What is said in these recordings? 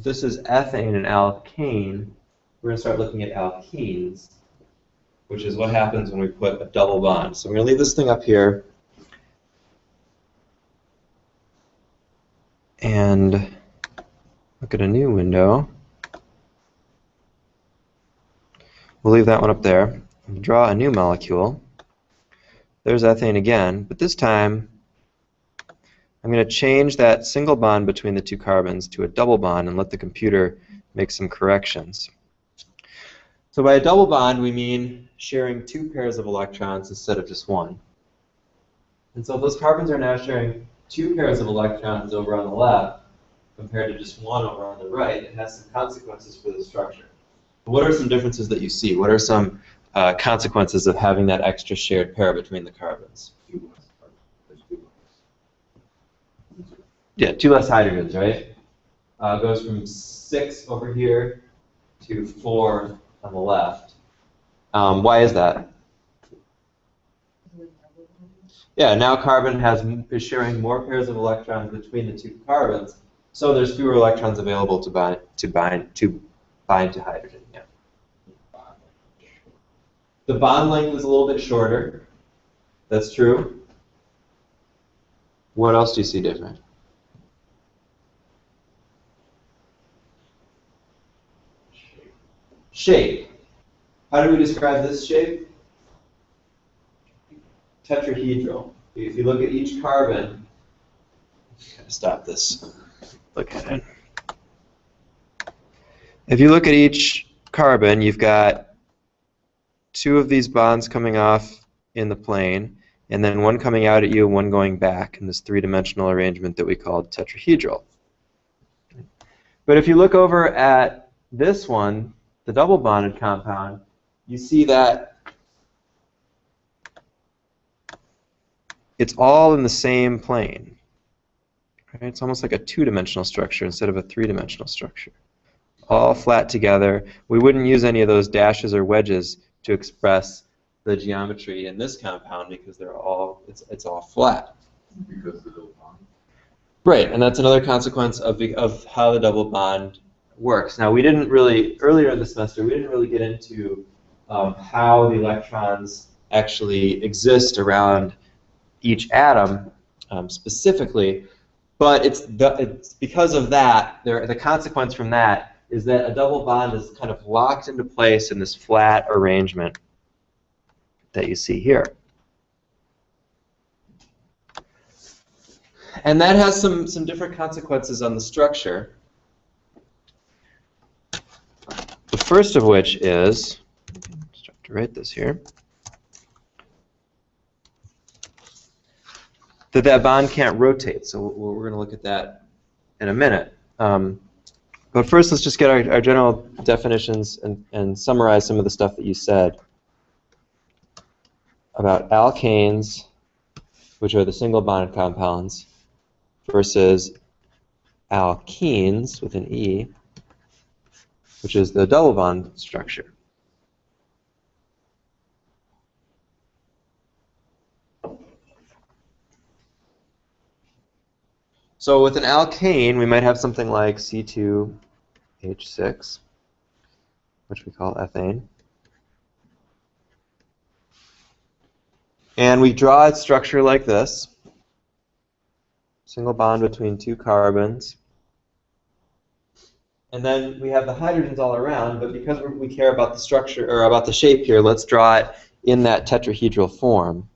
This is ethane and alkane. We're going to start looking at alkenes, which is what happens when we put a double bond. So I'm going to leave this thing up here and look at a new window. We'll leave that one up there. And draw a new molecule. There's ethane again, but this time I'm going to change that single bond between the two carbons to a double bond and let the computer make some corrections. So by a double bond, we mean sharing two pairs of electrons instead of just one. And so those carbons are now sharing two pairs of electrons over on the left compared to just one over on the right. It has some consequences for the structure. What are some differences that you see? What are some consequences of having that extra shared pair between the carbons? Yeah, two less hydrogens, right? Goes from 6 over here to 4 on the left. Why is that? Yeah, now carbon is sharing more pairs of electrons between the two carbons, so there's fewer electrons available to bind to hydrogen. Yeah. The bond length is a little bit shorter. That's true. What else do you see different? Shape. How do we describe this shape? Tetrahedral. If you look at each carbon, stop this. Look at it. If you look at each carbon, you've got two of these bonds coming off in the plane, and then one coming out at you and one going back in this three-dimensional arrangement that we called tetrahedral. But if you look over at this one, the double bonded compound, you see that it's all in the same plane. Right? It's almost like a two-dimensional structure instead of a three-dimensional structure. All flat together. We wouldn't use any of those dashes or wedges to express the geometry in this compound because they're all it's all flat. Because of the double bond. Right, and that's another consequence of how the double bond works. Now, we didn't really, earlier in the semester, we didn't really get into how the electrons actually exist around each atom specifically, but it's because of that, the consequence from that is that a double bond is kind of locked into place in this flat arrangement that you see here. And that has some different consequences on the structure. The first of which is, start to write this here, that bond can't rotate. So we're going to look at that in a minute. But first, let's just get our general definitions and summarize some of the stuff that you said about alkanes, which are the single bonded compounds, versus alkenes with an E, which is the double bond structure. So with an alkane, we might have something like C2H6, which we call ethane. And we draw its structure like this. Single bond between two carbons. And then we have the hydrogens all around, but because we care about the structure, or about the shape here, let's draw it in that tetrahedral form.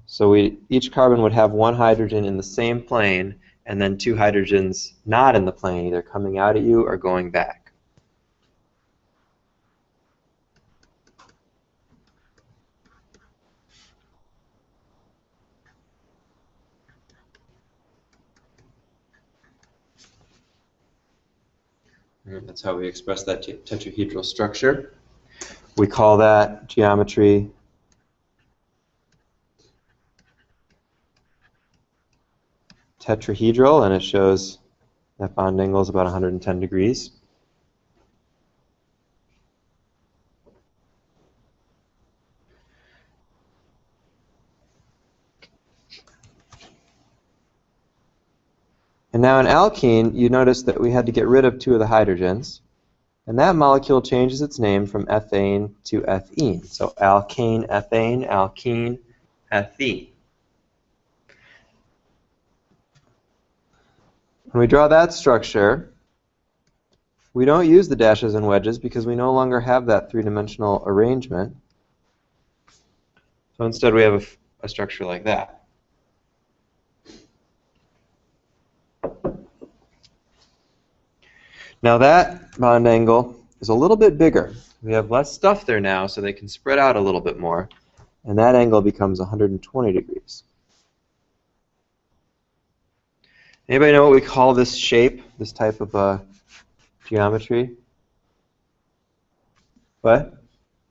So each carbon would have one hydrogen in the same plane, and then two hydrogens not in the plane, either coming out at you or going back. And that's how we express that tetrahedral structure. We call that geometry tetrahedral, and it shows that bond angle is about 110 degrees. And now in alkene, you notice that we had to get rid of 2 of the hydrogens. And that molecule changes its name from ethane to ethene. So alkane, ethane, alkene, ethene. When we draw that structure, we don't use the dashes and wedges because we no longer have that 3-dimensional arrangement. So instead we have a structure like that. Now that bond angle is a little bit bigger. We have less stuff there now, so they can spread out a little bit more. And that angle becomes 120 degrees. Anybody know what we call this shape, this type of geometry? What?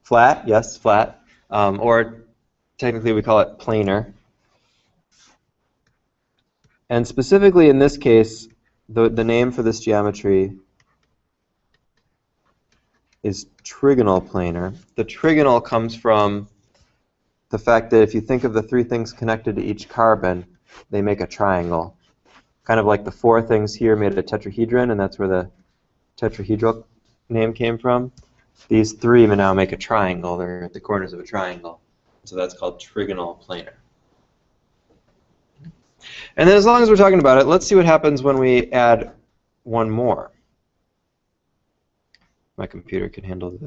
Flat? Yes, flat. Or technically we call it planar. And specifically in this case, the name for this geometry is trigonal planar. The trigonal comes from the fact that if you think of the 3 things connected to each carbon, they make a triangle. Kind of like the 4 things here made a tetrahedron, and that's where the tetrahedral name came from. These 3 now make a triangle. They're at the corners of a triangle. So that's called trigonal planar. And then as long as we're talking about it, let's see what happens when we add 1 more. My computer can handle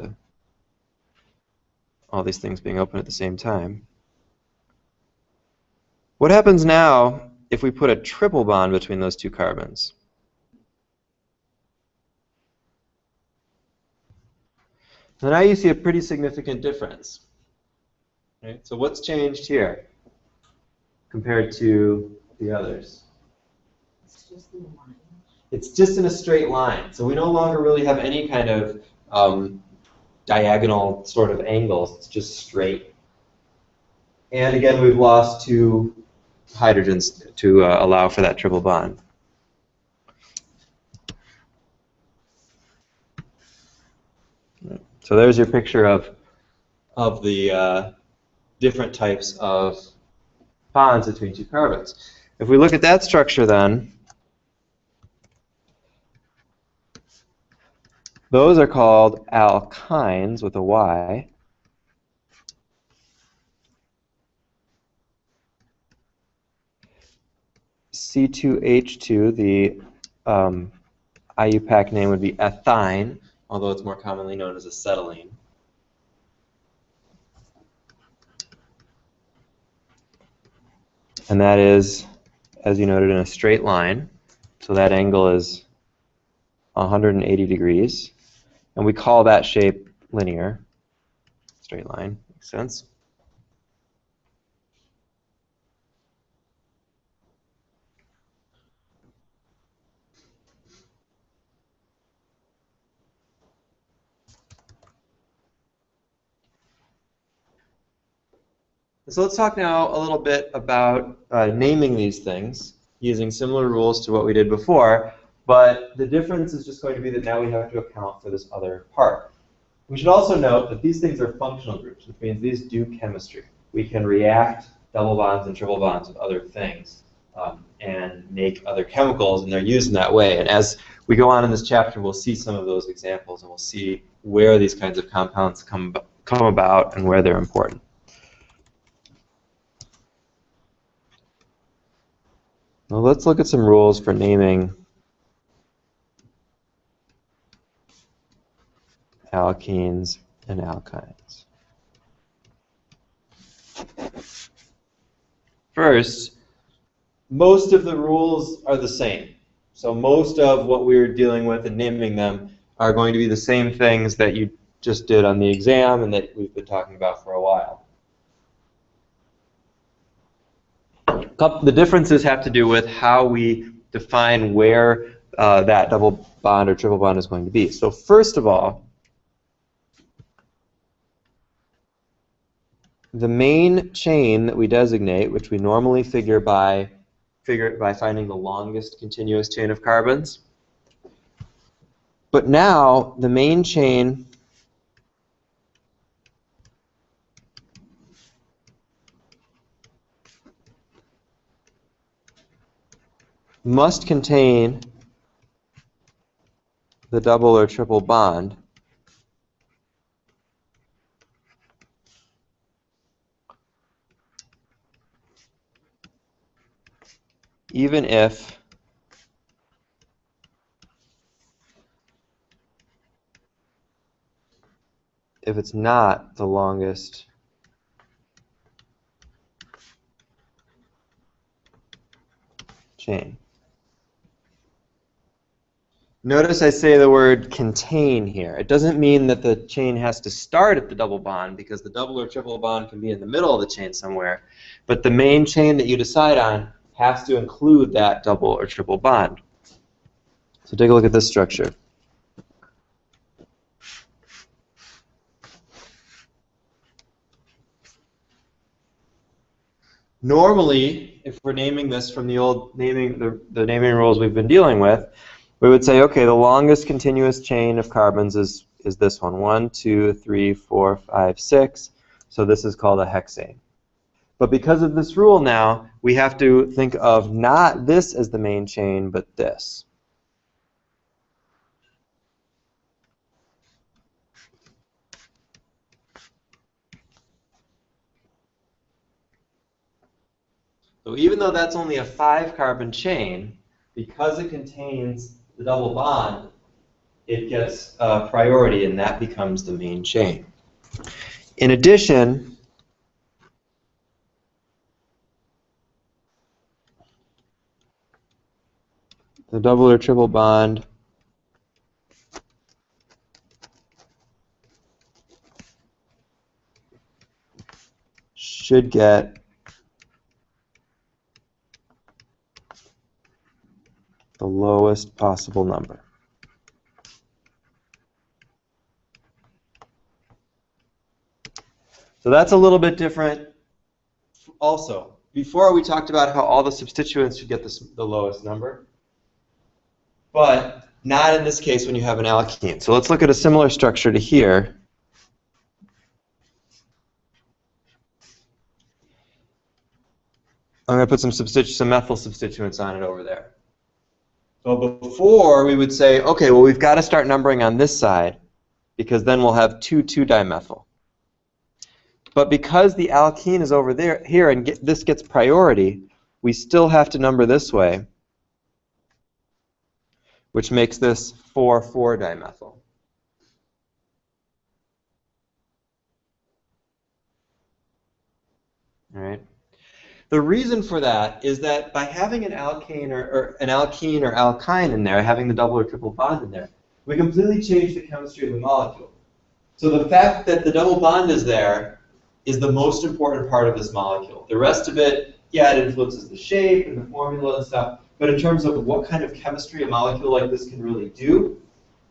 all these things being open at the same time. What happens now if we put a triple bond between those 2 carbons? So now you see a pretty significant difference. Right? So what's changed here compared to the others? It's just in a line. It's just in a straight line. So we no longer really have any kind of diagonal sort of angles. It's just straight. And again, we've lost 2 hydrogens to allow for that triple bond. So there's your picture of the different types of bonds between 2 carbons. If we look at that structure then, those are called alkynes with a Y. C2H2, the IUPAC name would be ethyne, although it's more commonly known as acetylene. And that is, as you noted, in a straight line. So that angle is 180 degrees. And we call that shape linear. Straight line, makes sense. So let's talk now a little bit about naming these things using similar rules to what we did before, but the difference is just going to be that now we have to account for this other part. We should also note that these things are functional groups, which means these do chemistry. We can react double bonds and triple bonds with other things and make other chemicals, and they're used in that way. And as we go on in this chapter, we'll see some of those examples, and we'll see where these kinds of compounds come about and where they're important. Now let's look at some rules for naming alkenes and alkynes. First, most of the rules are the same. So most of what we're dealing with and naming them are going to be the same things that you just did on the exam and that we've been talking about for a while. The differences have to do with how we define where that double bond or triple bond is going to be. So first of all, the main chain that we designate, which we normally figure by finding the longest continuous chain of carbons. But now the main chain must contain the double or triple bond even if it's not the longest chain. Notice I say the word contain here. It doesn't mean that the chain has to start at the double bond, because the double or triple bond can be in the middle of the chain somewhere. But the main chain that you decide on has to include that double or triple bond. So take a look at this structure. Normally, if we're naming this from the old naming, the naming rules we've been dealing with, we would say, okay, the longest continuous chain of carbons is this one. 1, 2, 3, 4, 5, 6. So this is called a hexane. But because of this rule now, we have to think of not this as the main chain, but this. So even though that's only a 5-carbon chain, because it contains the double bond, it gets priority, and that becomes the main chain. In addition, the double or triple bond should get the lowest possible number. So that's a little bit different also. Before we talked about how all the substituents should get the lowest number, but not in this case when you have an alkene. So let's look at a similar structure to here. I'm going to put some methyl substituents on it over there. So before we would say, okay, well we've got to start numbering on this side, because then we'll have 2,2-dimethyl. But because the alkene is over there here and this gets priority, we still have to number this way, which makes this 4,4-dimethyl. All right. The reason for that is that by having an alkane or an alkene or alkyne in there, having the double or triple bond in there, we completely change the chemistry of the molecule. So the fact that the double bond is there is the most important part of this molecule. The rest of it, yeah, it influences the shape and the formula and stuff, but in terms of what kind of chemistry a molecule like this can really do,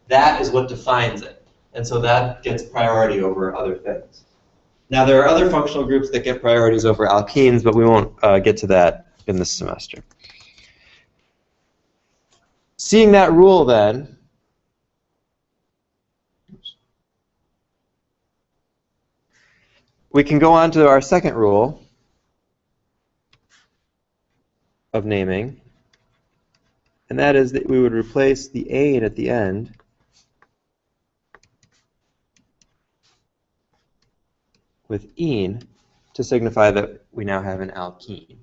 that is what defines it. And so that gets priority over other things. Now, there are other functional groups that get priorities over alkenes, but we won't get to that in this semester. Seeing that rule, then, we can go on to our second rule of naming, and that is that we would replace the ane at the end with ene to signify that we now have an alkene.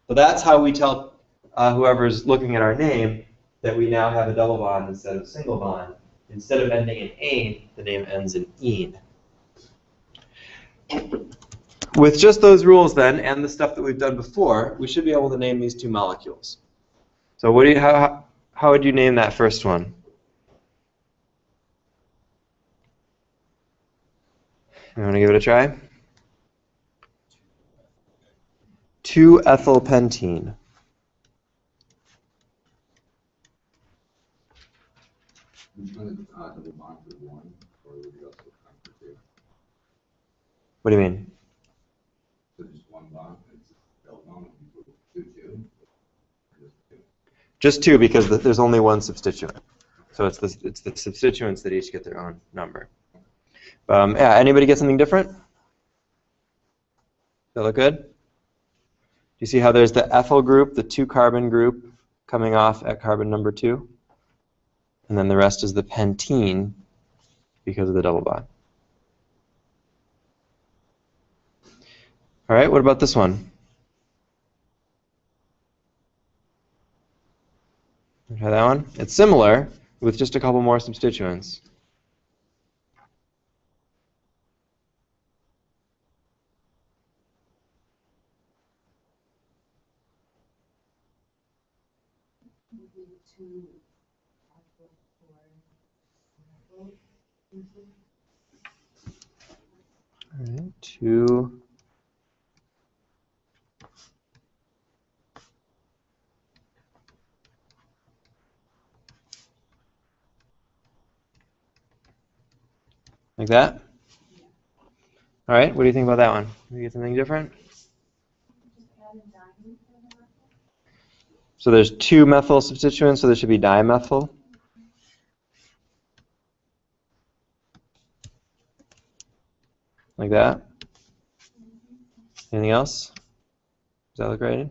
So that's how we tell whoever's looking at our name that we now have a double bond instead of a single bond. Instead of ending in ane, the name ends in ene. With just those rules then, and the stuff that we've done before, we should be able to name these two molecules. So what do you, how would you name that first one? You want to give it a try? 2-ethylpentene. What do you mean? Just two, because there's only one substituent. So it's the substituents that each get their own number. Yeah, anybody get something different? Does that look good? Do you see how there's the ethyl group, the 2-carbon group, coming off at carbon number 2. And then the rest is the pentene because of the double bond. All right, what about this one? Try that one. It's similar with just a couple more substituents. All right, 2. Like that? All right, what do you think about that one? Do you get something different? So there's 2 methyl substituents, so there should be dimethyl. Like that. Anything else? Does that look right?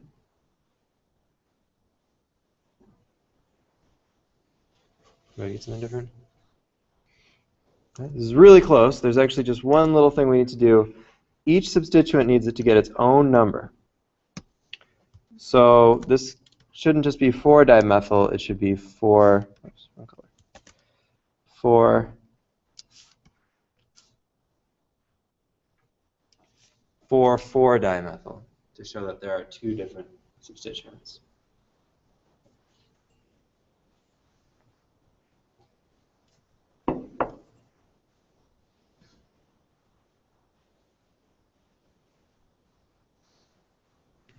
Do I get something different? Okay, this is really close. There's actually just one little thing we need to do. Each substituent needs it to get its own number. So this shouldn't just be 4-dimethyl, it should be 4, oops, wrong color. 4,4-dimethyl to show that there are 2 different substituents.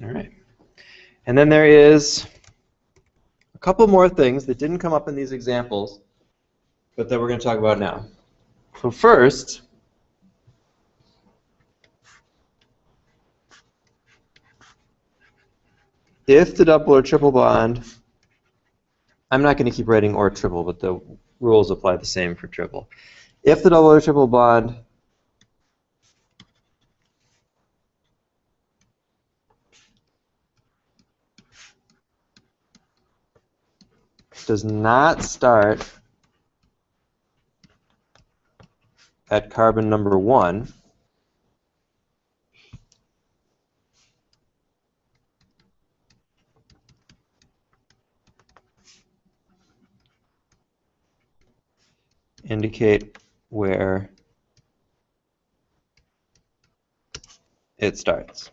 All right. And then there is a couple more things that didn't come up in these examples, but that we're going to talk about now. So first, if the double or triple bond, I'm not going to keep writing or triple, but the rules apply the same for triple. If the double or triple bond does not start at carbon number 1, indicate where it starts.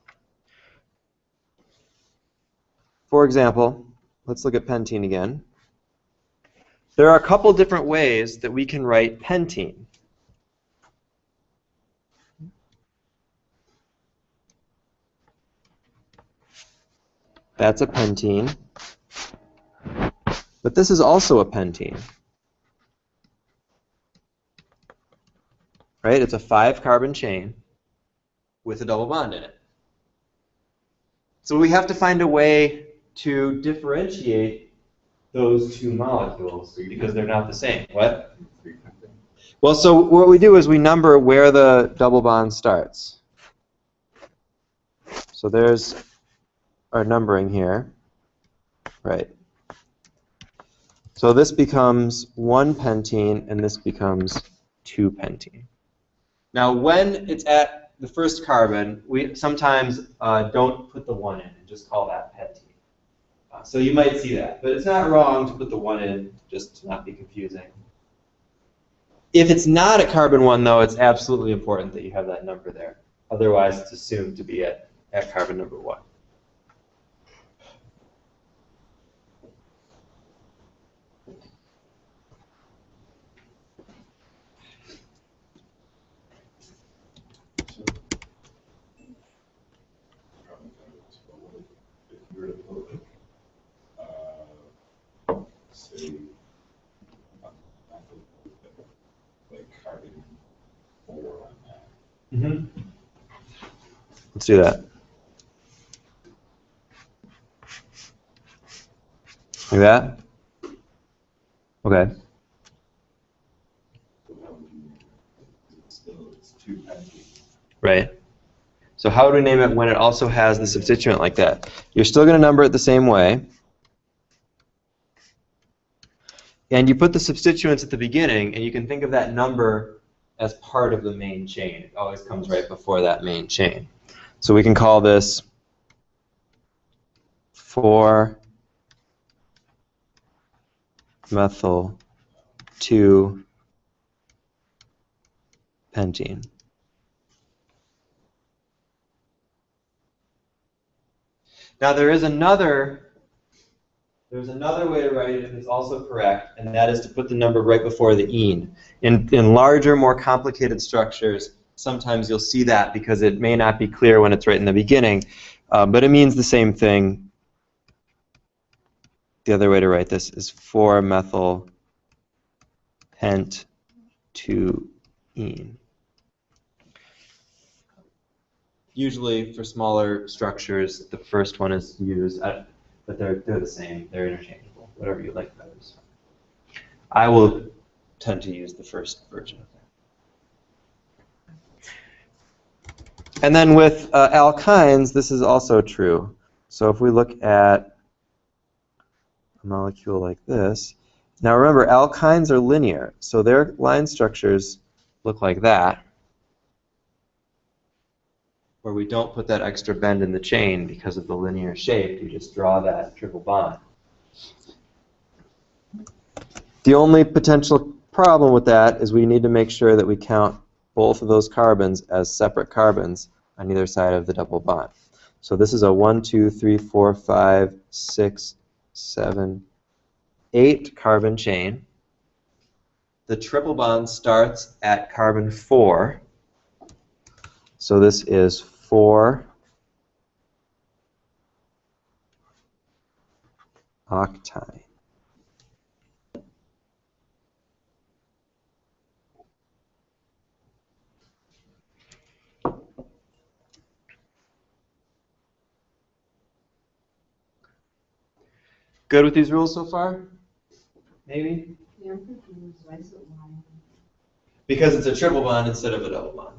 For example, let's look at pentene again. There are a couple different ways that we can write pentene. That's a pentene. But this is also a pentene. Right? It's a 5-carbon chain with a double bond in it. So we have to find a way to differentiate those 2 molecules because they're not the same. What? Well, so what we do is we number where the double bond starts. So there's our numbering here. Right. So this becomes 1 pentene and this becomes 2 pentene. Now when it's at the first carbon, we sometimes don't put the 1 in and just call that pentene. So you might see that, but it's not wrong to put the 1 in just to not be confusing. If it's not at carbon 1, though, it's absolutely important that you have that number there. Otherwise, it's assumed to be at carbon number 1. Say, like carbon 4 on that. Mm-hmm. Let's do that. Like that? Okay. It's 2 pentenes. Right. So how would we name it when it also has the substituent like that? You're still going to number it the same way. And you put the substituents at the beginning, and you can think of that number as part of the main chain. It always comes right before that main chain. So we can call this 4-methyl-2-pentene. Now there's another way to write it, and it's also correct, and that is to put the number right before the ene. In larger, more complicated structures, sometimes you'll see that because it may not be clear when it's right in the beginning, but it means the same thing. The other way to write this is 4-methyl-pent-2-ene. Usually, for smaller structures, the first one is used, but they're the same. They're interchangeable. Whatever you like better is fine. I will tend to use the first version of that. And then with alkynes, this is also true. So if we look at a molecule like this, now remember, alkynes are linear, so their line structures look like that, where we don't put that extra bend in the chain because of the linear shape. You just draw that triple bond. The only potential problem with that is we need to make sure that we count both of those carbons as separate carbons on either side of the double bond. So this is a 1, 2, 3, 4, 5, 6, 7, 8 carbon chain. The triple bond starts at carbon 4. So this is 4-octyne. Good with these rules so far? Maybe? Yeah, I'm confused. Why is it Y? Because it's a triple bond instead of a double bond.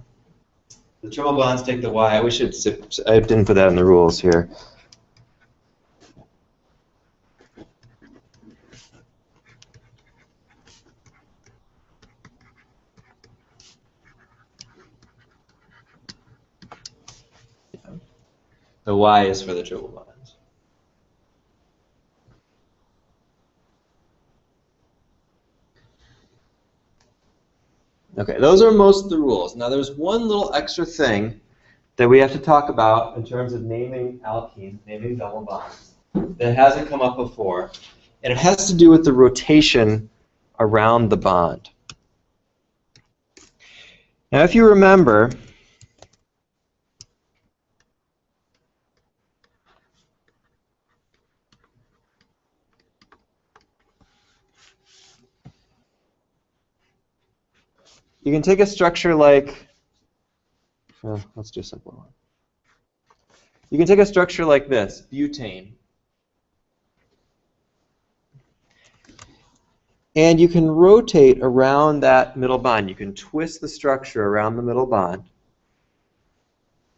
The triple bonds take the Y. I didn't put that in the rules here. Yeah. The Y is for the triple bonds. Okay, those are most of the rules. Now there's one little extra thing that we have to talk about in terms of naming alkenes, naming double bonds, that hasn't come up before. And it has to do with the rotation around the bond. Now if you remember, you can take a structure like, well, let's do a simpler one. You can take a structure like this, butane, and you can rotate around that middle bond. You can twist the structure around the middle bond,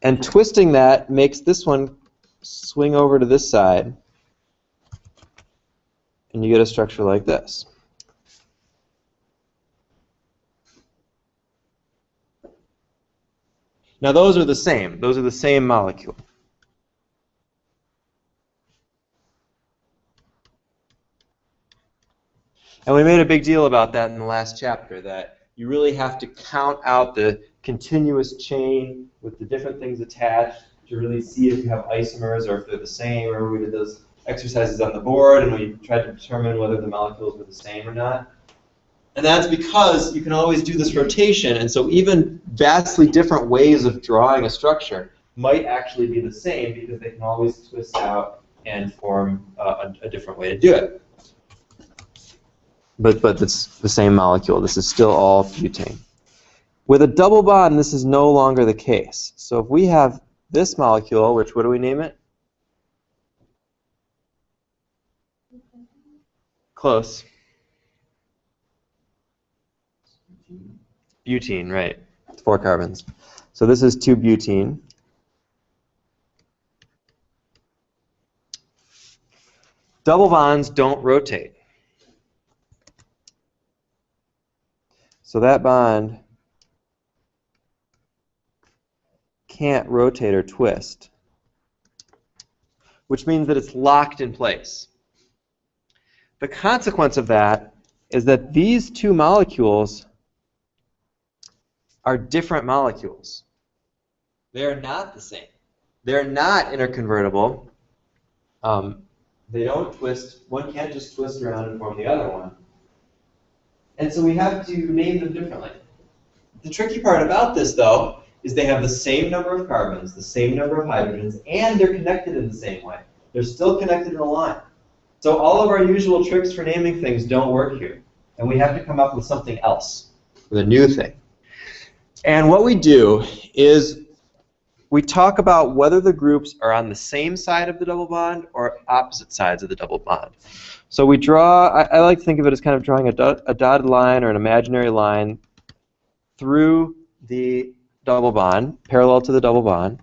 and twisting that makes this one swing over to this side, and you get a structure like this. Now those are the same. Those are the same molecule. And we made a big deal about that in the last chapter, that you really have to count out the continuous chain with the different things attached to really see if you have isomers or if they're the same. Remember we did those exercises on the board and we tried to determine whether the molecules were the same or not. And that's because you can always do this rotation, and so even vastly different ways of drawing a structure might actually be the same because they can always twist out and form a different way to do it. But it's the same molecule. This is still all butane. With a double bond, this is no longer the case. So if we have this molecule, which, what do we name it? Close. Butene, right. It's 4 carbons. So this is 2-butene. Double bonds don't rotate. So that bond can't rotate or twist, which means that it's locked in place. The consequence of that is that these two molecules are different molecules. They are not the same. They're not interconvertible. They don't twist. One can't just twist around and form the other one. And so we have to name them differently. The tricky part about this, though, is they have the same number of carbons, the same number of hydrogens, and they're connected in the same way. They're still connected in a line. So all of our usual tricks for naming things don't work here. And we have to come up with something else, with a new thing. And what we do is we talk about whether the groups are on the same side of the double bond or opposite sides of the double bond. So we draw, I like to think of it as kind of drawing a dotted line or an imaginary line through the double bond, parallel to the double bond.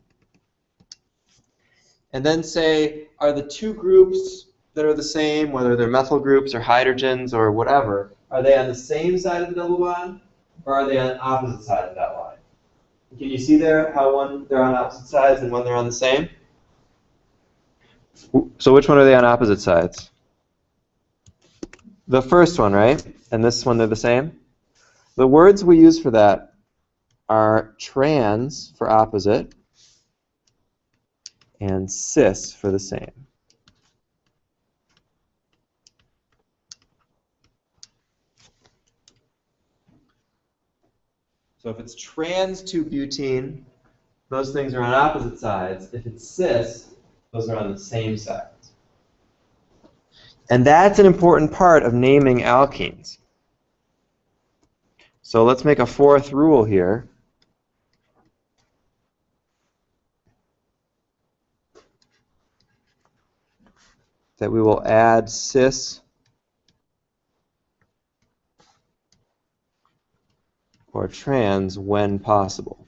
And then say, are the two groups that are the same, whether they're methyl groups or hydrogens or whatever, are they on the same side of the double bond or are they on the opposite side of that line? Can you see there how one they're on opposite sides and when they're on the same? So which one are they on opposite sides? The first one, right? And this one they're the same? The words we use for that are trans for opposite and cis for the same. So if it's trans to butene, those things are on opposite sides. If it's cis, those are on the same sides. And that's an important part of naming alkenes. So let's make a fourth rule here. That we will add cis or trans when possible.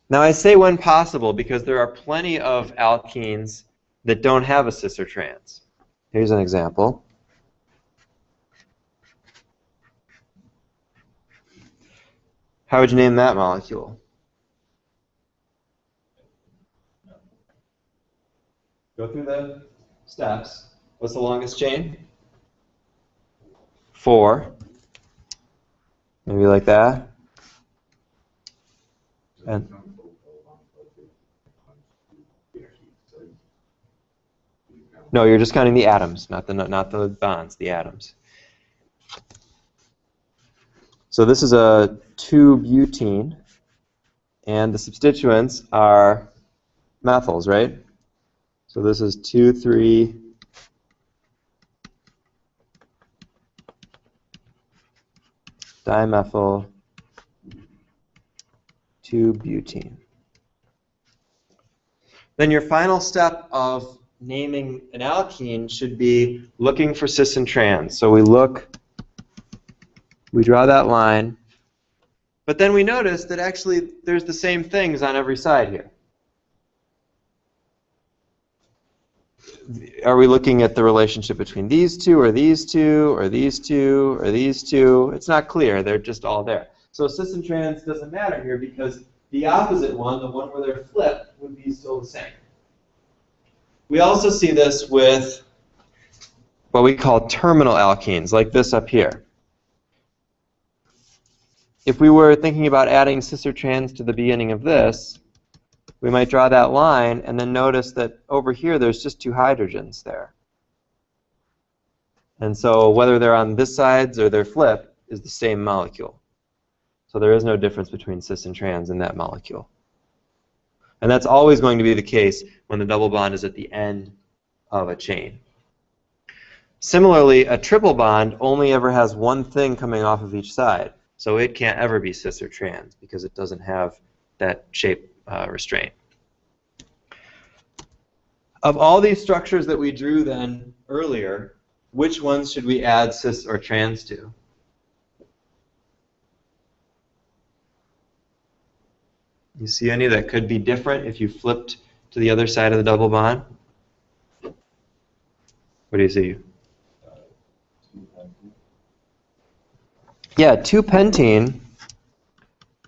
Now I say when possible because there are plenty of alkenes that don't have a cis or trans. Here's an example. How would you name that molecule? Go through the steps. What's the longest chain? 4. Maybe like that. And no, you're just counting the atoms, not the bonds, the atoms. So this is a 2-butene, and the substituents are methyls, right? So this is 2,3 dimethyl 2-butene. Then your final step of naming an alkene should be looking for cis and trans. So we draw that line, but then we notice that actually there's the same things on every side here. Are we looking at the relationship between these two, or these two, or these two, or these two? It's not clear. They're just all there. So cis and trans doesn't matter here because the opposite one, the one where they're flipped, would be still the same. We also see this with what we call terminal alkenes, like this up here. If we were thinking about adding cis or trans to the beginning of this, we might draw that line and then notice that over here there's just 2 hydrogens there. And so whether they're on this side or they're flipped is the same molecule. So there is no difference between cis and trans in that molecule. And that's always going to be the case when the double bond is at the end of a chain. Similarly, a triple bond only ever has one thing coming off of each side. So it can't ever be cis or trans because it doesn't have that shape restraint. Of all these structures that we drew then earlier, which ones should we add cis or trans to? You see any that could be different if you flipped to the other side of the double bond? What do you see? Yeah, 2-pentene,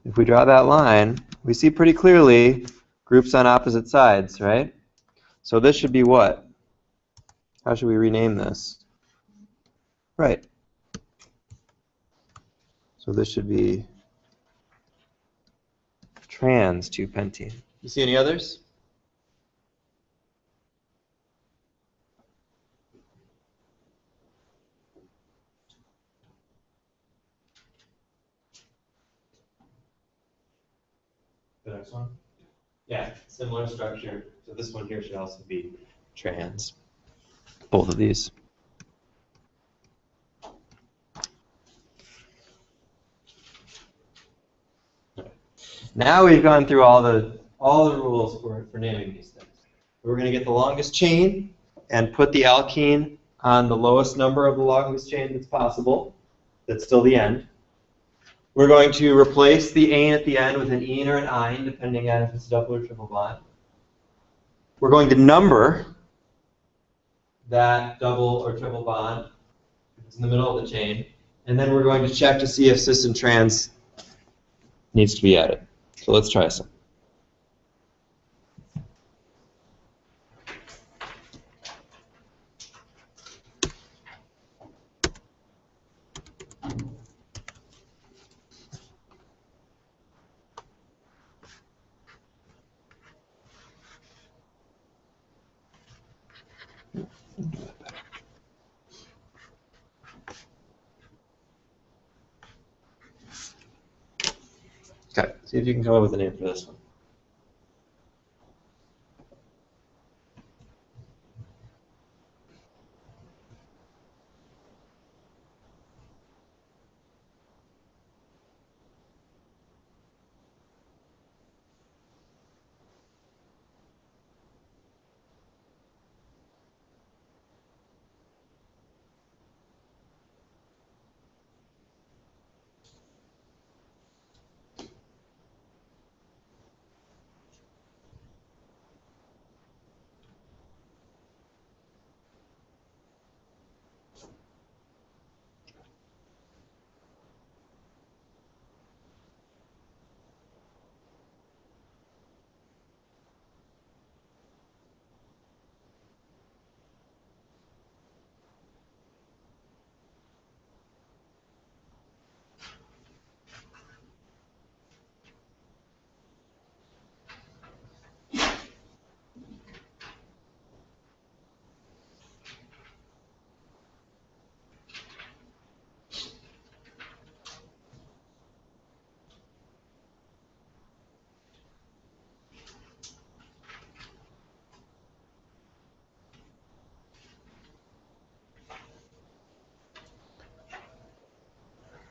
if we draw that line, we see pretty clearly groups on opposite sides, right? So this should be what? How should we rename this? Right. So this should be trans 2-pentene. You see any others? The next one? Yeah, similar structure. So this one here should also be trans. Both of these. Now we've gone through all the rules for naming these things. We're going to get the longest chain and put the alkene on the lowest number of the longest chain that's possible. That's still the end. We're going to replace the ane at the end with an ene or an ine, depending on if it's a double or triple bond. We're going to number that double or triple bond if it's in the middle of the chain. And then we're going to check to see if cis and trans needs to be added. So let's try some. Okay, see if you can come up with a name for this one.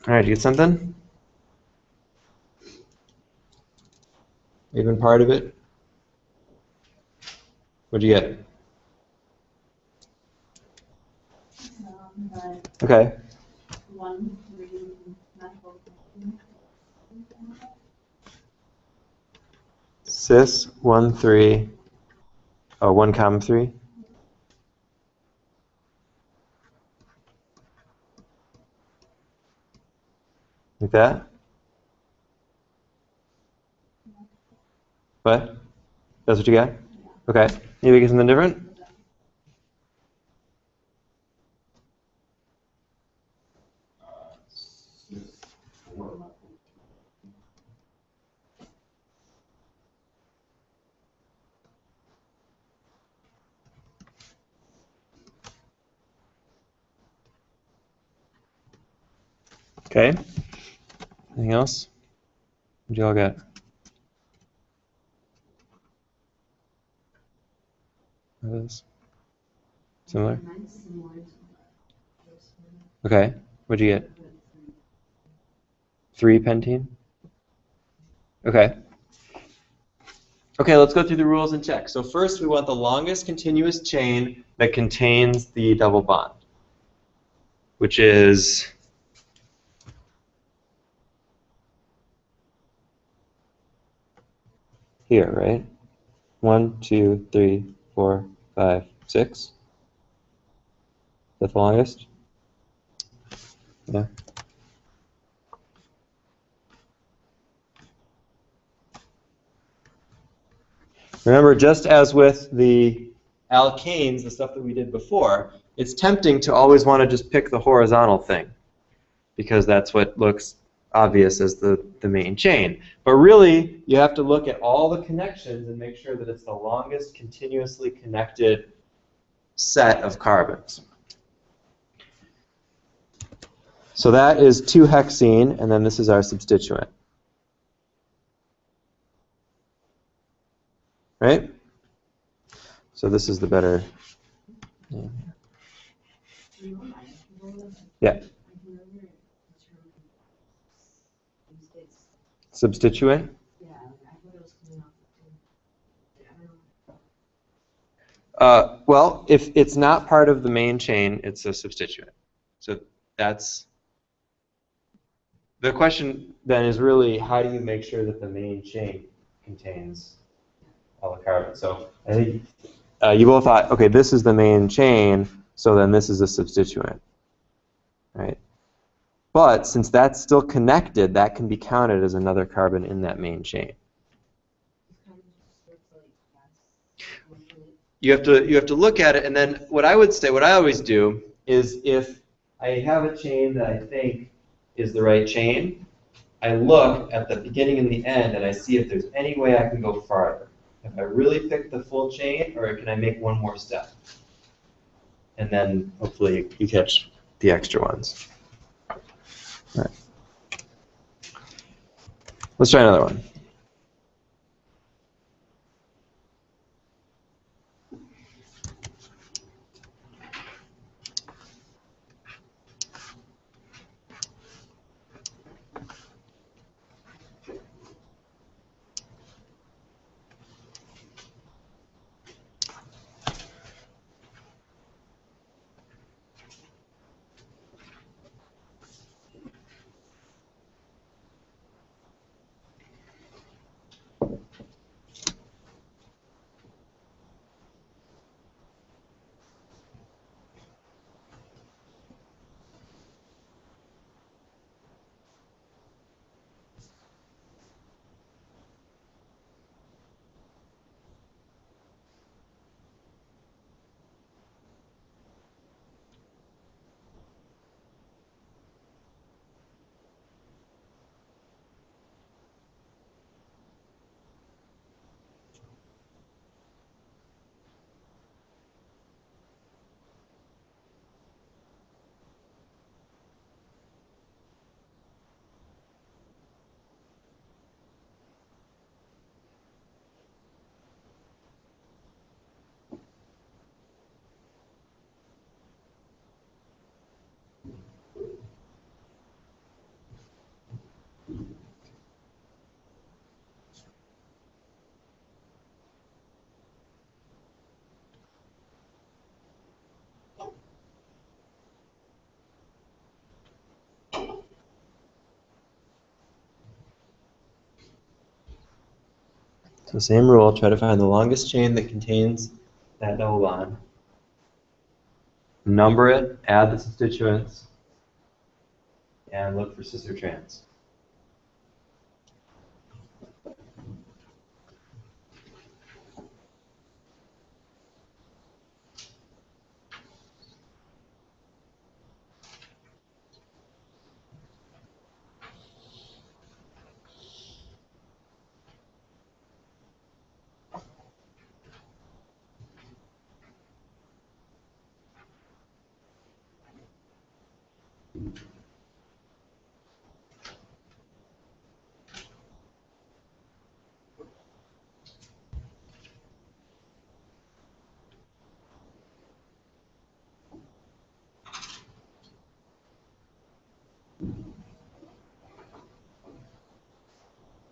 All right, you get something? Even part of it? What'd you get? But Okay. 1, 3, not 4, Cis 1, 3. Oh, 1, comma 3. Like that? What? That's what you got? Okay. Maybe get something different? Okay. Anything else? What you all got? Others? Similar? mine's similar to the first one. Okay. What'd you get? 3 pentene? Okay. Okay, let's go through the rules and check. So first we want the longest continuous chain that contains the double bond, which is here, right? 1, 2, 3, 4, 5, 6. That's the longest? Yeah. Remember, just as with the alkanes, the stuff that we did before, it's tempting to always want to just pick the horizontal thing because that's what looks obvious as the main chain. But really, you have to look at all the connections and make sure that it's the longest continuously connected set of carbons. So that is 2-hexene, and then this is our substituent. Right? So this is the better name here. Yeah. Substituent? Well, if it's not part of the main chain, it's a substituent. So that's the question then is really how do you make sure that the main chain contains all the carbons? So I think you both thought, okay, this is the main chain, so then this is a substituent, right? But since that's still connected, that can be counted as another carbon in that main chain. You have to look at it, and then what I would say, what I always do, is if I have a chain that I think is the right chain, I look at the beginning and the end, and I see if there's any way I can go farther. If I really pick the full chain, or can I make one more step? And then hopefully you catch the extra ones. All right. Let's try another one. So same rule, try to find the longest chain that contains that double bond. Number it, add the substituents, and look for sister trans.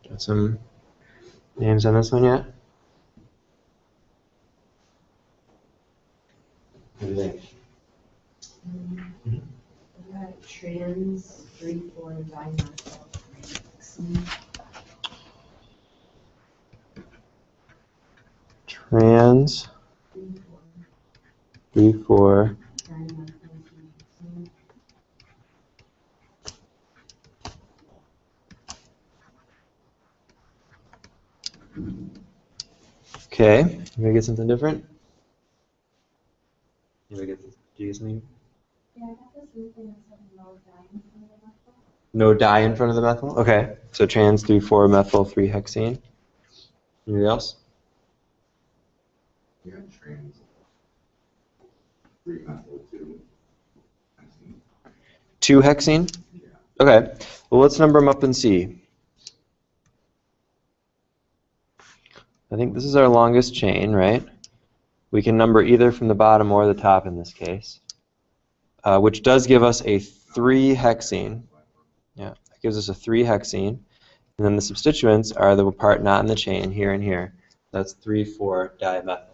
Got some names on this one yet? What do you think? Trans 3,4 dimethyl 3-hexene. Trans 3,4 Okay, Okay, anybody get something different? Anybody get, do you get something? Yeah, I got this new thing that said no dying from the methyl. No di in front of the methyl? Okay, so trans 3,4-methyl-3-hexene. Anything else? Yeah, trans. 3-methyl-2. 2-hexene? Yeah. Okay, well let's number them up and see. I think this is our longest chain, right? We can number either from the bottom or the top in this case, which does give us a 3-hexene. Yeah, that gives us a 3-hexene. And then the substituents are the part not in the chain, here and here. That's 3,4-dimethyl.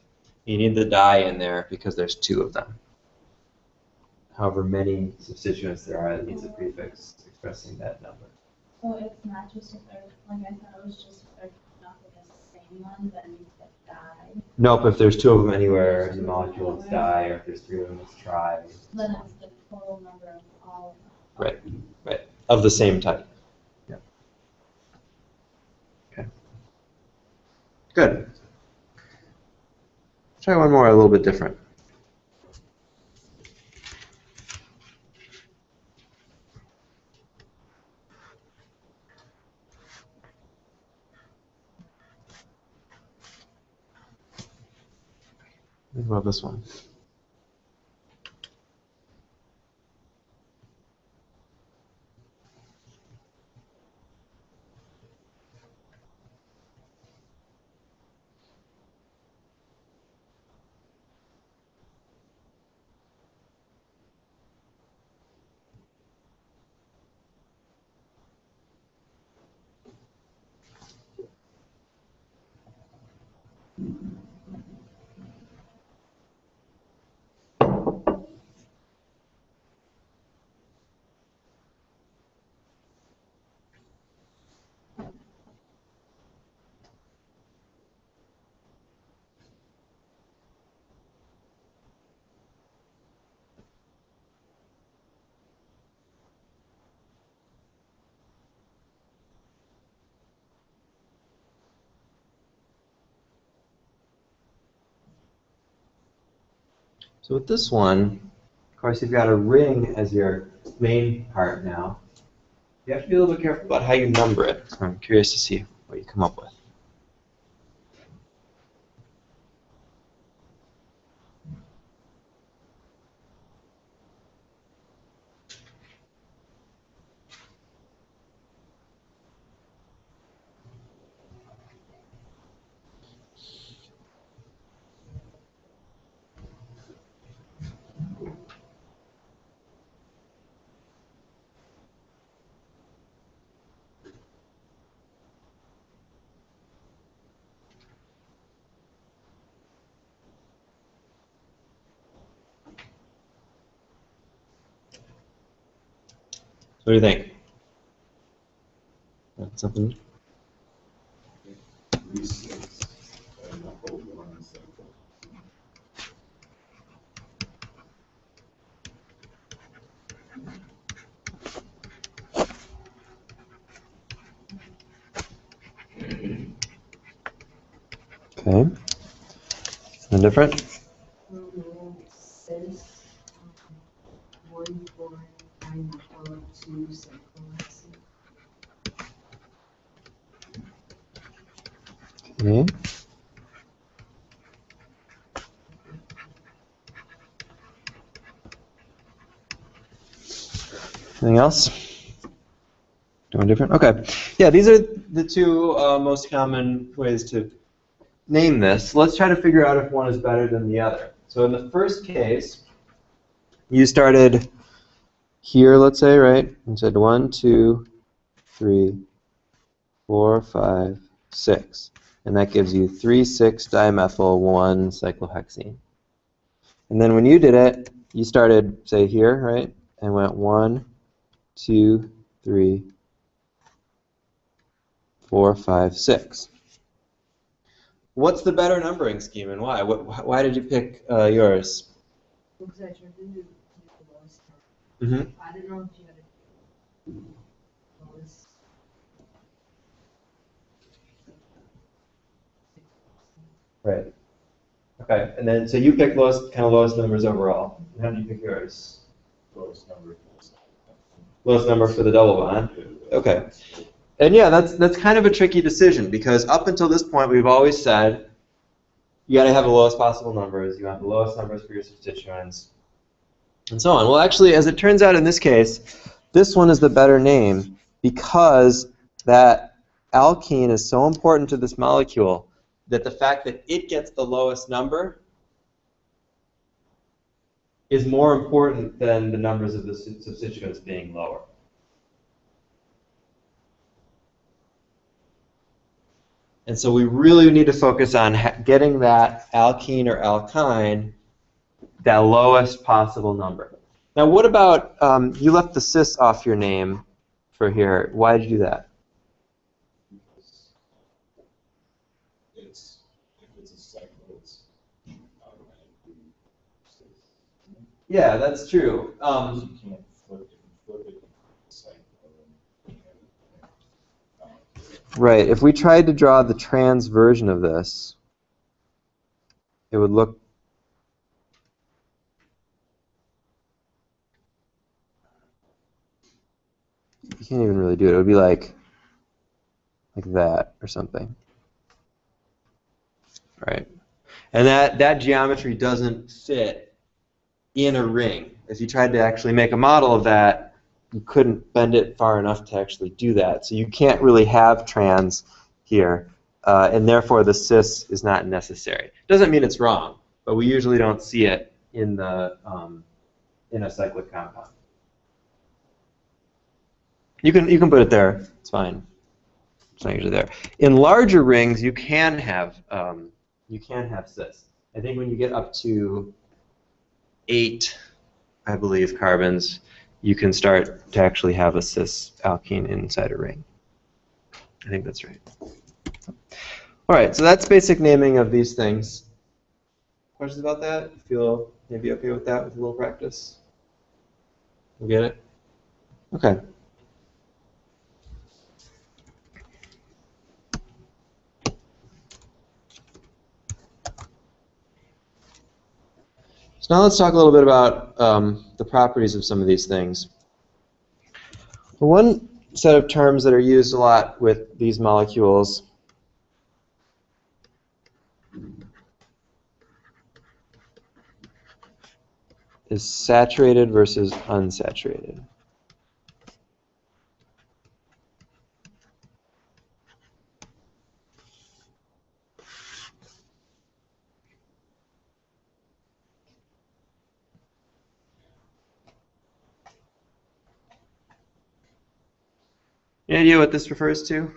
You need the di in there because there's 2 of them. However many substituents there are, it needs a prefix expressing that number. So it's not just if they're, like I thought it was just if they're not the same one, that means that die. Nope, if there's 2 of them anywhere in the molecule, it's di, or if there's 3 of them, it's tri. Then it's the total number of all of them. Right, right, of the same type. Yeah. Okay. Good. Try one more a little bit different. Think about this one. So with this one, of course, you've got a ring as your main part now. You have to be a little bit careful about how you number it. I'm curious to see what you come up with. What do you think? Something? 3,6-dimethyl-1-cycle. Okay. Something different? Cis, 1,4-dimethyl-2-cyclohexene. Okay. Anything else? Doing different? Okay. Yeah, these are the two most common ways to name this. Let's try to figure out if one is better than the other. So in the first case, you started here, let's say, right? And said 1, 2, 3, 4, 5, 6. And that gives you 3,6-dimethyl-1-cyclohexene. And then when you did it, you started, say, here, right? And went 1, 2, 3, 4, 5, 6. What's the better numbering scheme and why? Why did you pick yours? Because I tried to do the lowest number. Mm-hmm. I don't know if you had a lowest. Right. Okay, and then so you pick lowest numbers overall. And how do you pick yours? Lowest number. Lowest number for the double bond. Okay. And yeah, that's kind of a tricky decision because up until this point we've always said you got to have the lowest possible numbers. You want the lowest numbers for your substituents, and so on. Well, actually, as it turns out in this case, this one is the better name because that alkene is so important to this molecule that the fact that it gets the lowest number is more important than the numbers of the substituents being lower. And so we really need to focus on getting that alkene or alkyne that lowest possible number. Now what about, you left the cis off your name for here. Why did you do that? If it's a cycle, it's automatically cis. Yeah, that's true. You can't flip it in a cycle. Right. If we tried to draw the trans version of this, it would look you can't even really do it. It would be like that or something. Right. And that geometry doesn't fit in a ring. If you tried to actually make a model of that, you couldn't bend it far enough to actually do that. So you can't really have trans here, and therefore the cis is not necessary. Doesn't mean it's wrong, but we usually don't see it in the in a cyclic compound. You can put it there. It's fine. It's not usually there. In larger rings, you can have cis. I think when you get up to 8, I believe, carbons, you can start to actually have a cis alkene inside a ring. I think that's right. All right, so that's basic naming of these things. Questions about that? Feel maybe okay with that with a little practice? You get it? Okay. So now let's talk a little bit about the properties of some of these things. One set of terms that are used a lot with these molecules is saturated versus unsaturated. Any idea what this refers to?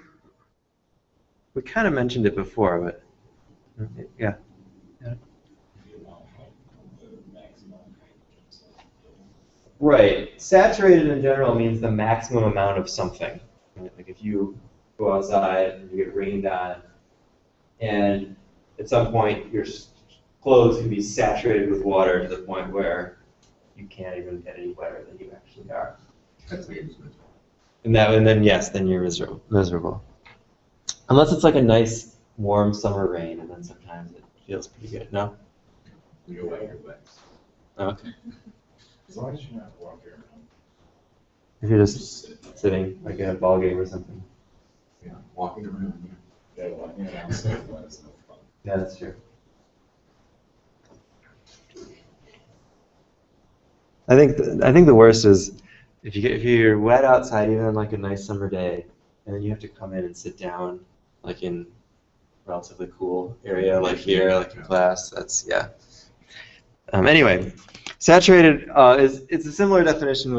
We kind of mentioned it before, but yeah. Right. Saturated in general means the maximum amount of something. Like if you go outside and you get rained on, and at some point your clothes can be saturated with water to the point where you can't even get any wetter than you actually are. And then yes, then you're miserable. Unless it's like a nice warm summer rain, and then sometimes it feels pretty good. No? You wet your legs. Okay. As long as you're not walking around. If you're just sitting like at a ball game or something. Yeah, walking around. Yeah, walking around is no fun. Yeah, that's true. I think the worst is if you're wet outside, even on like a nice summer day, and then you have to come in and sit down like in a relatively cool area like here, like in class. That's yeah. Anyway, saturated it's a similar definition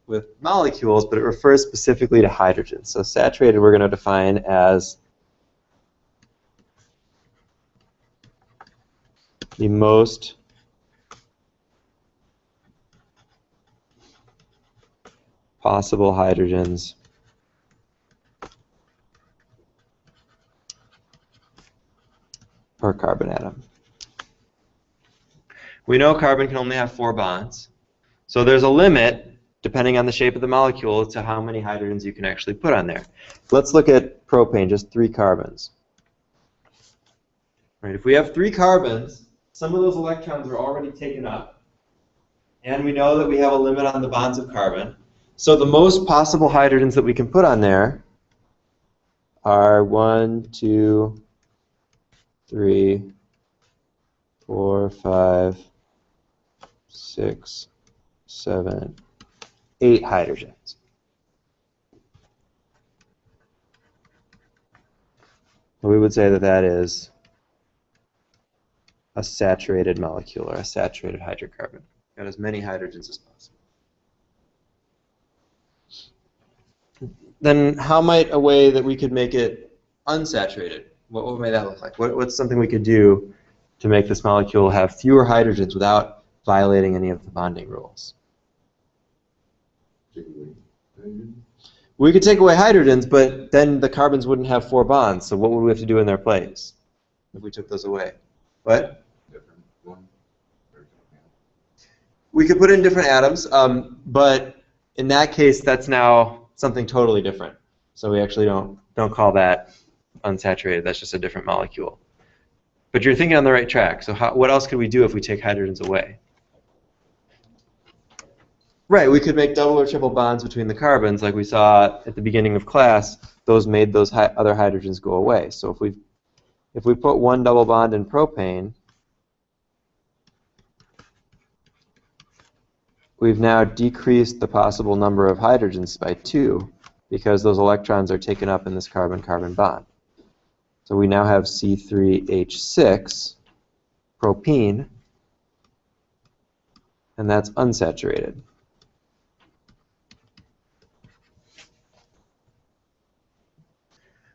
with molecules, but it refers specifically to hydrogen. So saturated we're going to define as the most possible hydrogens per carbon atom. We know carbon can only have 4 bonds, so there's a limit, depending on the shape of the molecule, to how many hydrogens you can actually put on there. Let's look at propane, just 3 carbons. Right, if we have 3 carbons, some of those electrons are already taken up, and we know that we have a limit on the bonds of carbon. So the most possible hydrogens that we can put on there are 1, 2, 3, 4, 5, 6, 7, 8 hydrogens. We would say that that is a saturated molecule or a saturated hydrocarbon. Got as many hydrogens as possible. Then how might a way that we could make it unsaturated, what might that look like? What's something we could do to make this molecule have fewer hydrogens without violating any of the bonding rules? We could take away hydrogens, but then the carbons wouldn't have 4 bonds, so what would we have to do in their place if we took those away? What? Different one. We could put in different atoms, but in that case, that's now something totally different. So we actually don't call that unsaturated. That's just a different molecule. But you're thinking on the right track. So what else could we do if we take hydrogens away? Right, we could make double or triple bonds between the carbons, like we saw at the beginning of class. Those made those other hydrogens go away. So if we put one double bond in propane, we've now decreased the possible number of hydrogens by 2 because those electrons are taken up in this carbon-carbon bond. So we now have C3H6 propene, and that's unsaturated.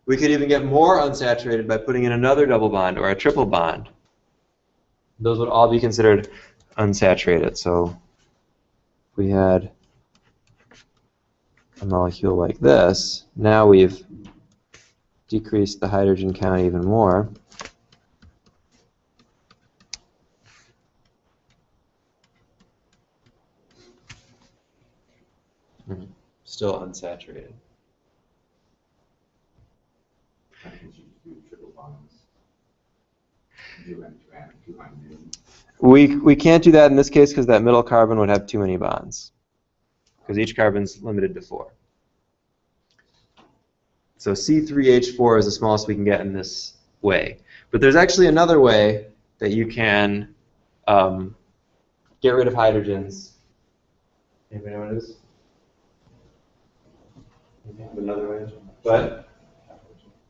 We could even get more unsaturated by putting in another double bond or a triple bond. Those would all be considered unsaturated. So we had a molecule like this. Now we've decreased the hydrogen count even more. Still unsaturated. I think you do triple bonds. Do end-to-end, 200. We can't do that in this case because that middle carbon would have too many bonds. Because each carbon's limited to 4. So C3H4 is the smallest we can get in this way. But there's actually another way that you can get rid of hydrogens. Anybody know what it is? Another way? But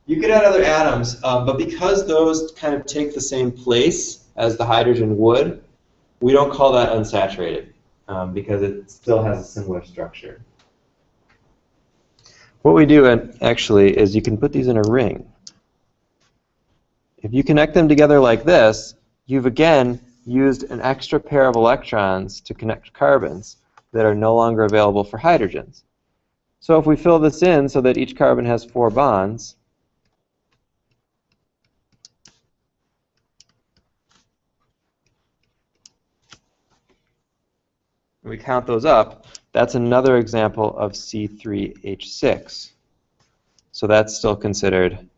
you could add other atoms, but because those kind of take the same place as the hydrogen would, we don't call that unsaturated because it still has a similar structure. What we do actually is you can put these in a ring. If you connect them together like this, you've again used an extra pair of electrons to connect carbons that are no longer available for hydrogens. So if we fill this in so that each carbon has 4 bonds, and we count those up, that's another example of C3H6. So that's still considered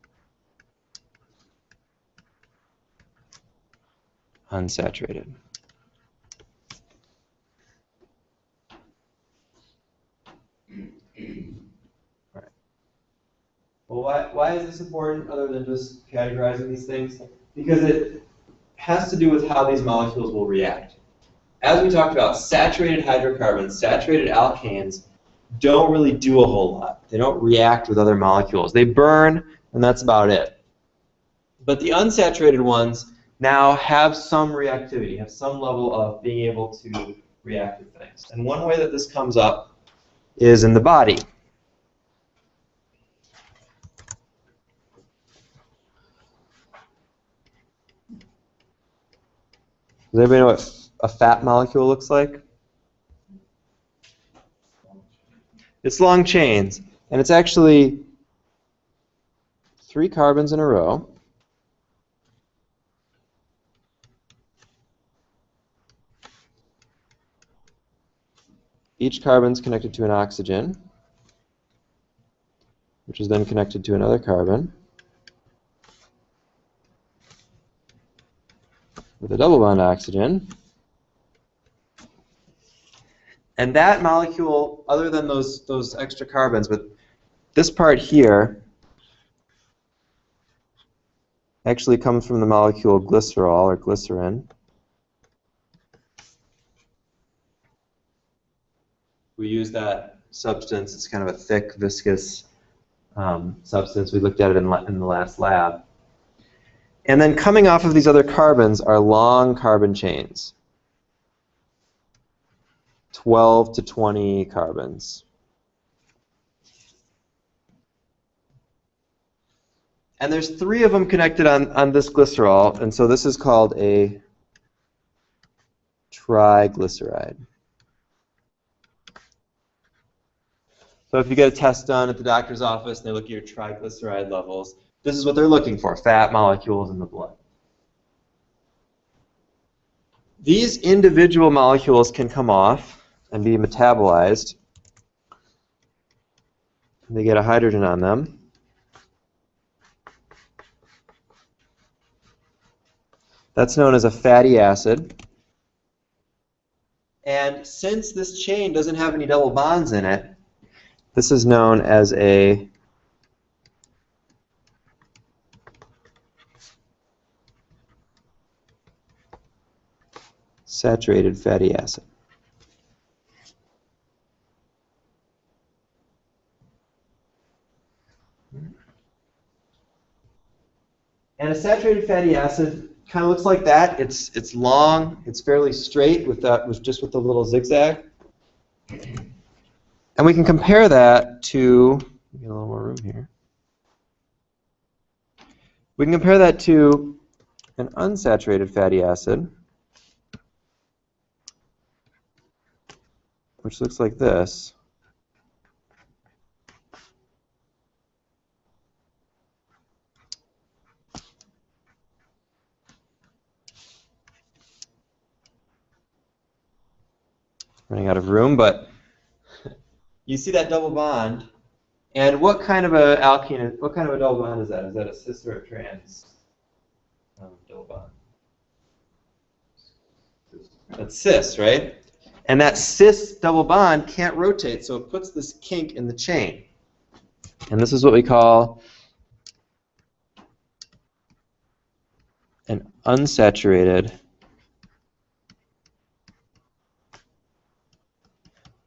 unsaturated. All right. Well, why is this important other than just categorizing these things? Because it has to do with how these molecules will react. As we talked about, saturated hydrocarbons, saturated alkanes, don't really do a whole lot. They don't react with other molecules. They burn, and that's about it. But the unsaturated ones now have some reactivity, have some level of being able to react with things. And one way that this comes up is in the body. Does anybody know what a fat molecule looks like? It's long chains, and it's actually 3 carbons in a row. Each carbon's connected to an oxygen, which is then connected to another carbon, with a double bond oxygen. And that molecule, other than those extra carbons, but this part here actually comes from the molecule glycerol or glycerin. We use that substance. It's kind of a thick, viscous substance. We looked at it in the last lab. And then coming off of these other carbons are long carbon chains. 12 to 20 carbons. And there's 3 of them connected on this glycerol, and so this is called a triglyceride. So if you get a test done at the doctor's office and they look at your triglyceride levels, this is what they're looking for, fat molecules in the blood. These individual molecules can come off and be metabolized. They get a hydrogen on them. That's known as a fatty acid. And since this chain doesn't have any double bonds in it, this is known as a saturated fatty acid. And a saturated fatty acid kind of looks like that. It's long, it's fairly straight with just with the little zigzag. And we can compare that to, get a little more room here. We can compare that to an unsaturated fatty acid, which looks like this. Running out of room, but you see that double bond, and what kind of a alkene? What kind of a double bond is that? Is that a cis or a trans double bond? That's cis, right? And that cis double bond can't rotate, so it puts this kink in the chain, and this is what we call an unsaturated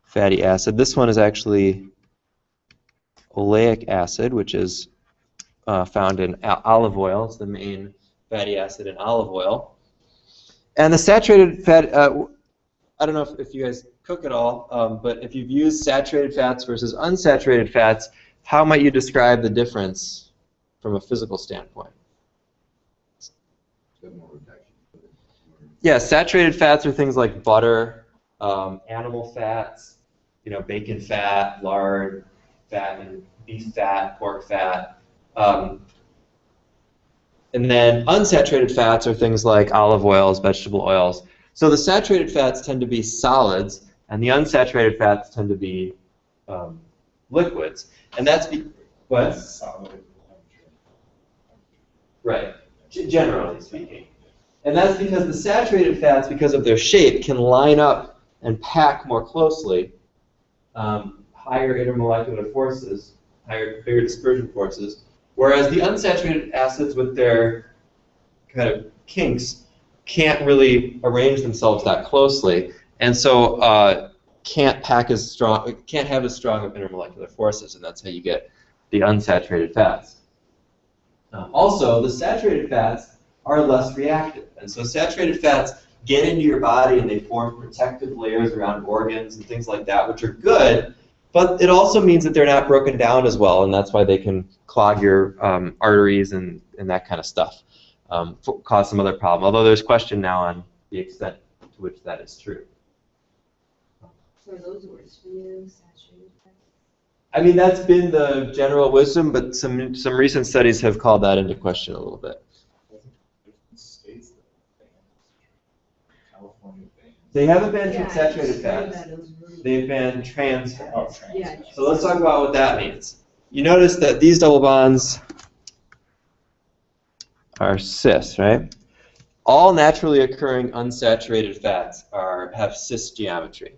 fatty acid. This one is actually oleic acid, which is found in olive oil. It's the main fatty acid in olive oil. And the saturated fat, I don't know if you guys cook at all, but if you've used saturated fats versus unsaturated fats, how might you describe the difference from a physical standpoint? Yeah, saturated fats are things like butter, animal fats, bacon fat, lard, fat, and beef fat, pork fat. And then unsaturated fats are things like olive oils, vegetable oils. So the saturated fats tend to be solids, and the unsaturated fats tend to be liquids. And that's what? Right, generally speaking. And that's because the saturated fats, because of their shape, can line up and pack more closely. Higher intermolecular forces, bigger dispersion forces, whereas the unsaturated acids with their kind of kinks can't really arrange themselves that closely, and so can't pack as strong, can't have as strong of intermolecular forces, and that's how you get the unsaturated fats. Also, the saturated fats are less reactive, and so saturated fats get into your body and they form protective layers around organs and things like that, which are good, but it also means that they're not broken down as well, and that's why they can clog your arteries and that kind of stuff, cause some other problem, although there's question now on the extent to which that is true. So are those words for you, saturated fats? I mean, that's been the general wisdom, but some recent studies have called that into question a little bit. They haven't banned saturated fats. They've banned trans fats. Yeah. So let's talk about what that means. You notice that these double bonds are cis, right? all naturally occurring unsaturated fats have cis geometry.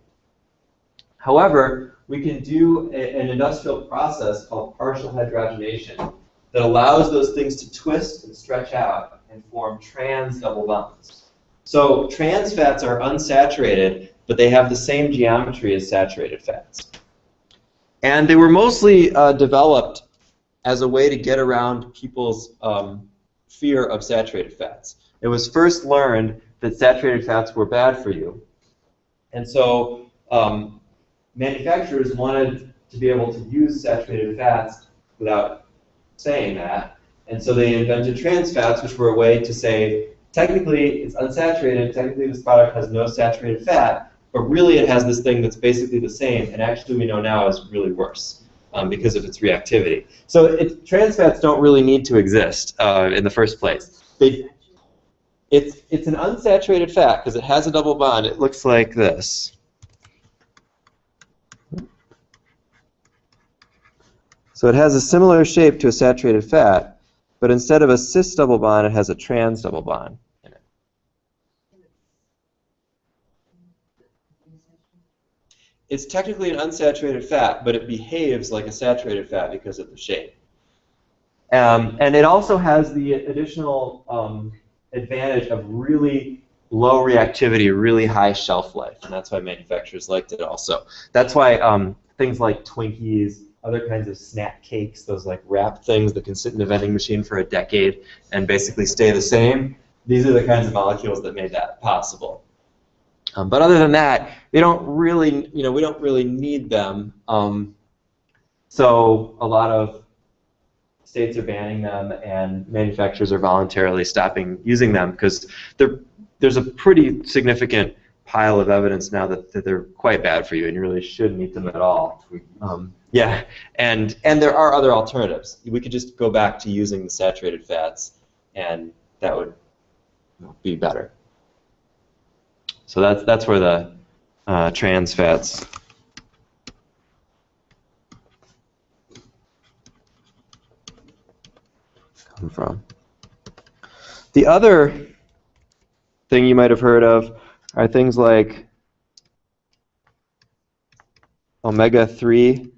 However, we can do an industrial process called partial hydrogenation that allows those things to twist and stretch out and form trans double bonds. So trans fats are unsaturated, but they have the same geometry as saturated fats. And they were mostly developed as a way to get around people's fear of saturated fats. It was first learned that saturated fats were bad for you. And so manufacturers wanted to be able to use saturated fats without saying that. And so they invented trans fats, which were a way to say, technically it's unsaturated, technically this product has no saturated fat, but really it has this thing that's basically the same, and actually we know now is really worse because of its reactivity. So trans fats don't really need to exist in the first place. It's an unsaturated fat because it has a double bond. It looks like this. So it has a similar shape to a saturated fat, but instead of a cis double bond, it has a trans double bond in it. It's technically an unsaturated fat, but it behaves like a saturated fat because of the shape. And it also has the additional advantage of really low reactivity, really high shelf life, and that's why manufacturers liked it also. That's why things like Twinkies, other kinds of snack cakes, those like wrap things that can sit in a vending machine for a decade and basically stay the same, these are the kinds of molecules that made that possible. But other than that, they don't really, we don't really need them. So a lot of states are banning them, and manufacturers are voluntarily stopping using them because there's a pretty significant pile of evidence now that they're quite bad for you, and you really shouldn't eat them at all. Yeah, and there are other alternatives. We could just go back to using the saturated fats, and that would be better. So that's where the trans fats come from. The other thing you might have heard of are things like omega-3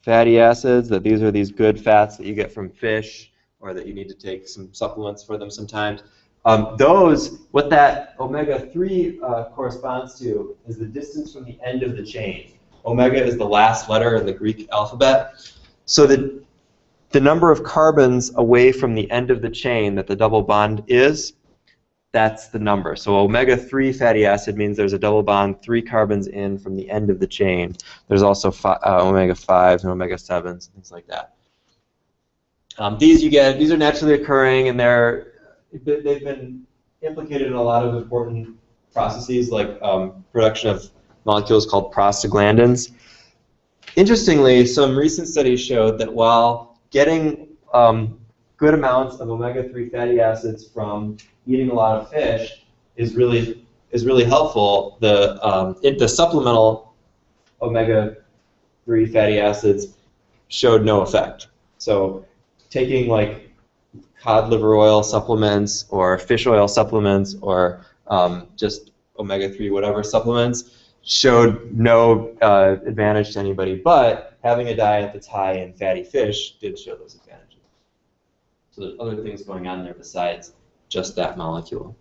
fatty acids, that these are these good fats that you get from fish, or that you need to take some supplements for them sometimes. What that omega-3 corresponds to is the distance from the end of the chain. Omega is the last letter in the Greek alphabet. So the number of carbons away from the end of the chain that the double bond is, that's the number. So omega-3 fatty acid means there's a double bond 3 carbons in from the end of the chain. There's also omega-5s and omega-7s and things like that. These are naturally occurring, and they've been implicated in a lot of important processes like production of molecules called prostaglandins. Interestingly, some recent studies showed that while getting good amounts of omega-3 fatty acids from eating a lot of fish is really helpful, the supplemental omega-3 fatty acids showed no effect. So taking like cod liver oil supplements or fish oil supplements or just omega-3 whatever supplements showed no advantage to anybody, but having a diet that's high in fatty fish did show those advantages. So there's other things going on there besides just that molecule.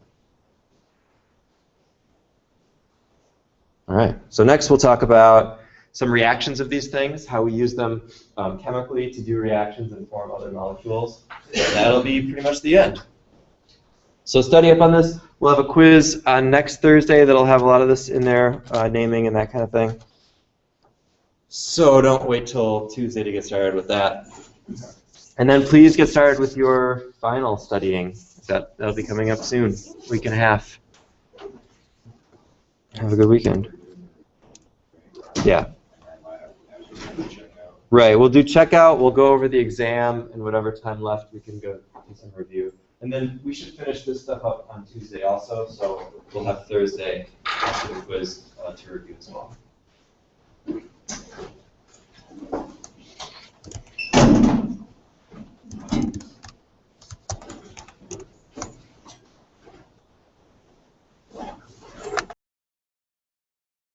All right, so next we'll talk about some reactions of these things, how we use them chemically to do reactions and form other molecules. And that'll be pretty much the end. So study up on this. We'll have a quiz on next Thursday that'll have a lot of this in there, naming and that kind of thing. So don't wait till Tuesday to get started with that. And then please get started with your final studying. That'll be coming up soon, week and a half. Have a good weekend. Yeah. Right, we'll do checkout, we'll go over the exam, and whatever time left we can go do some review. And then we should finish this stuff up on Tuesday also, so we'll have Thursday after the quiz to review as well.